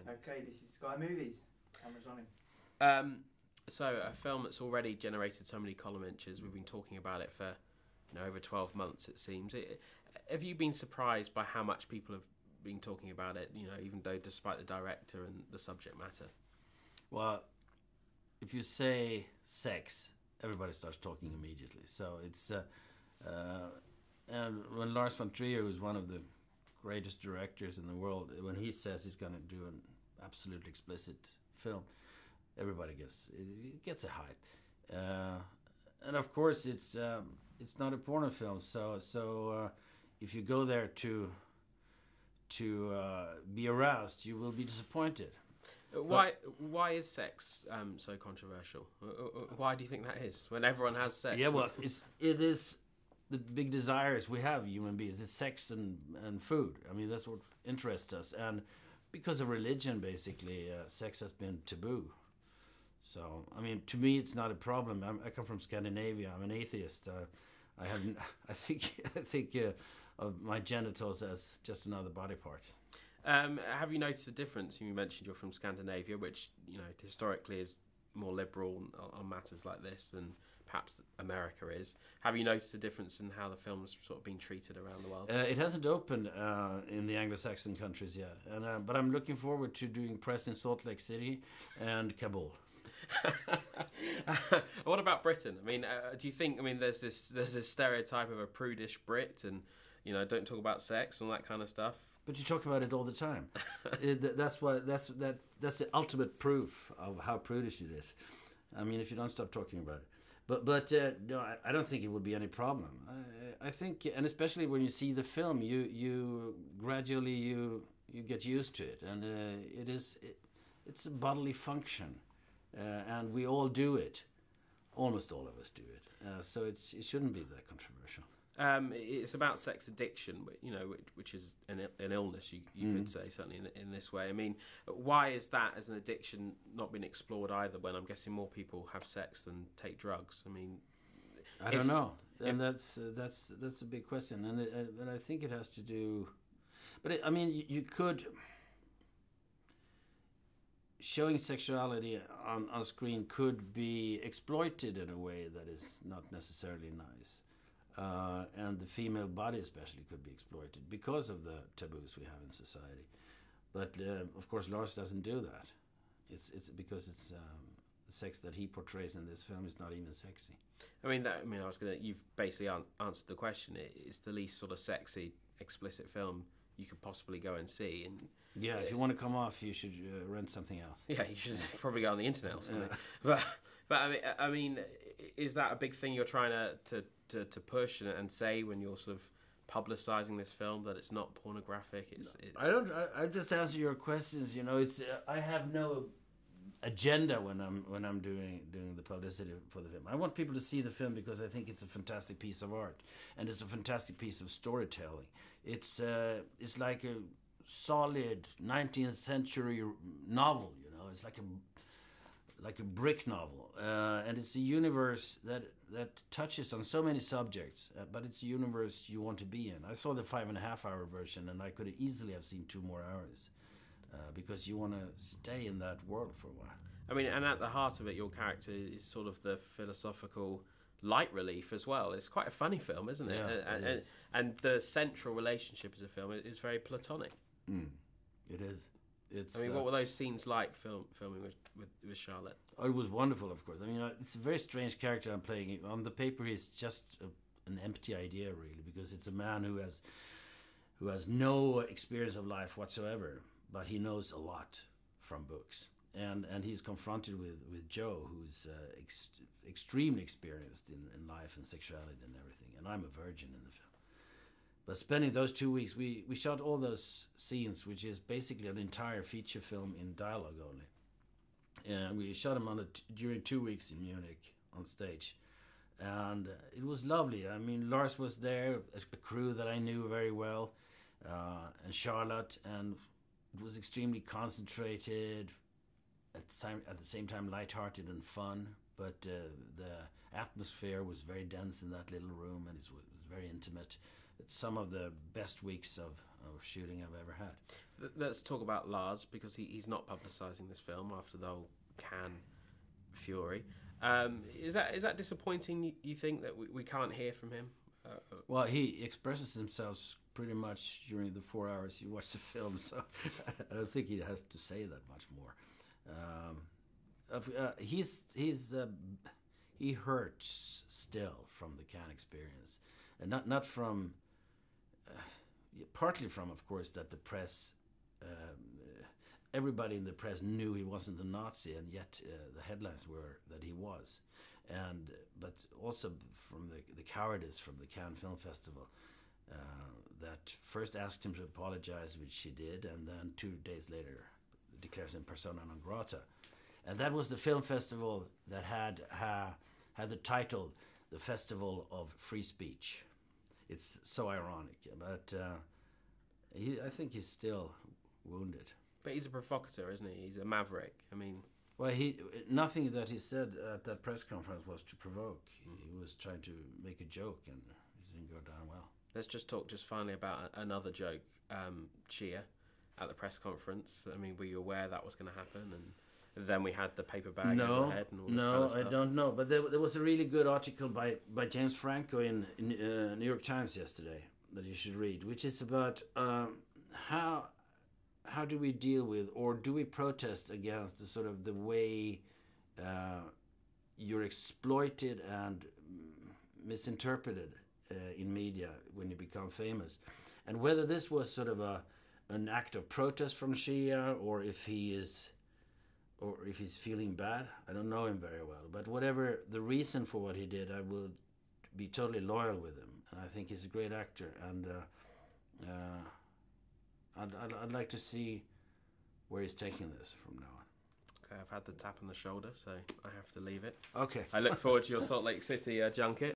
Okay, this is Sky Movies. Camera's on him. So a film that's already generated so many column inches. We've been talking about it for over 12 months, it seems. Have you been surprised by how much people have been talking about it? Even though despite the director and the subject matter. Well, if you say sex, everybody starts talking immediately. So it's and when Lars von Trier, who's one of the greatest directors in the world, when he says he's going to do an absolutely explicit film, everybody gets a hype, and of course it's not a porno film. So if you go there to be aroused, you will be disappointed. Why is sex so controversial? Why do you think that is when everyone has sex? Yeah, well, it is the big desires we have, human beings. It's sex and food. I mean, that's what interests us. And because of religion, basically, sex has been taboo. So, I mean, to me, it's not a problem. I come from Scandinavia. I'm an atheist. I think of my genitals as just another body part. Have you noticed a difference? You mentioned you're from Scandinavia, which historically is more liberal on matters like this than perhaps America is. Have you noticed a difference in how the film's sort of being treated around the world? It hasn't opened in the Anglo-Saxon countries yet, but I'm looking forward to doing press in Salt Lake City and Kabul. What about Britain? I mean, do you think? I mean, there's this stereotype of a prudish Brit, and don't talk about sex and all that kind of stuff. But you talk about it all the time. That's the ultimate proof of how prudish it is. I mean, if you don't stop talking about it. But no, I don't think it would be any problem. I think, and especially when you see the film, you gradually you get used to it, and it's a bodily function, and we all do it. Almost all of us do it. So it shouldn't be that controversial. It's about sex addiction, which is an illness, you could say, certainly in this way. I mean, why is that as an addiction not been explored either, when I'm guessing more people have sex than take drugs? I mean, I don't know. And that's a big question, and I think it has to do. But I mean, you could. Showing sexuality on screen could be exploited in a way that is not necessarily nice. And the female body especially could be exploited because of the taboos we have in society. But of course Lars doesn't do that. It's because it's the sex that he portrays in this film is not even sexy. You've basically answered the question. It's the least sort of sexy, explicit film you could possibly go and see. And yeah, if you want to come off, you should rent something else. Yeah, you should probably go on the internet or something. Yeah. But I mean, is that a big thing you're trying to push and say when you're sort of publicizing this film, that it's not pornographic? I just answer your questions. I have no agenda when I'm doing the publicity for the film. I want people to see the film because I think it's a fantastic piece of art, and it's a fantastic piece of storytelling. It's like a solid 19th century novel. It's like a brick novel, and it's a universe that touches on so many subjects, but it's a universe you want to be in. I saw the 5.5-hour version, and I could easily have seen 2 more hours, because you want to stay in that world for a while. I mean, and at the heart of it, your character is sort of the philosophical light relief as well. It's quite a funny film, isn't it? Yeah, and the central relationship as a film is very platonic. It is. What were those scenes like filming with Charlotte? Oh, it was wonderful, of course. I mean, it's a very strange character I'm playing. On the paper, he's just an empty idea, really, because it's a man who has no experience of life whatsoever, but he knows a lot from books. And he's confronted with Joe, who's extremely experienced in life and sexuality and everything. And I'm a virgin in the film. But spending those 2 weeks, we shot all those scenes, which is basically an entire feature film in dialogue only. And we shot them during 2 weeks in Munich on stage. And it was lovely. I mean, Lars was there, a crew that I knew very well, and Charlotte, and it was extremely concentrated, at the same time lighthearted and fun. But the atmosphere was very dense in that little room, and it was very intimate. it's some of the best weeks of shooting I've ever had. Let's talk about Lars, because he's not publicising this film after the whole Cannes fury. Is that disappointing? You think that we can't hear from him? Well, he expresses himself pretty much during the 4 hours you watch the film, so I don't think he has to say that much more. He hurts still from the Cannes experience, and not from partly from, of course, that the press. Everybody in the press knew he wasn't a Nazi, and yet the headlines were that he was. But also from the cowardice from the Cannes Film Festival that first asked him to apologize, which he did, and then 2 days later declares him persona non grata. And that was the film festival that had the title "The Festival of Free Speech." It's so ironic, but I think he's still wounded. But he's a provocateur, isn't he? He's a maverick. I mean... Well, nothing that he said at that press conference was to provoke. He was trying to make a joke, and it didn't go down well. Let's just talk finally about another joke. Shia at the press conference. I mean, were you aware that was going to happen? And then we had the paper bag over the head and all this kind of stuff. I don't know. But there was a really good article by James Franco in New York Times yesterday that you should read, which is about how do we deal with, or do we protest against the sort of the way you're exploited and misinterpreted in media when you become famous, and whether this was sort of an act of protest from Shia, or if he's feeling bad. I don't know him very well, but whatever the reason for what he did, I will be totally loyal with him, and I think he's a great actor, and I'd like to see where he's taking this from now on. Okay, I've had the tap on the shoulder, so I have to leave it. Okay. I look forward to your Salt Lake City junket.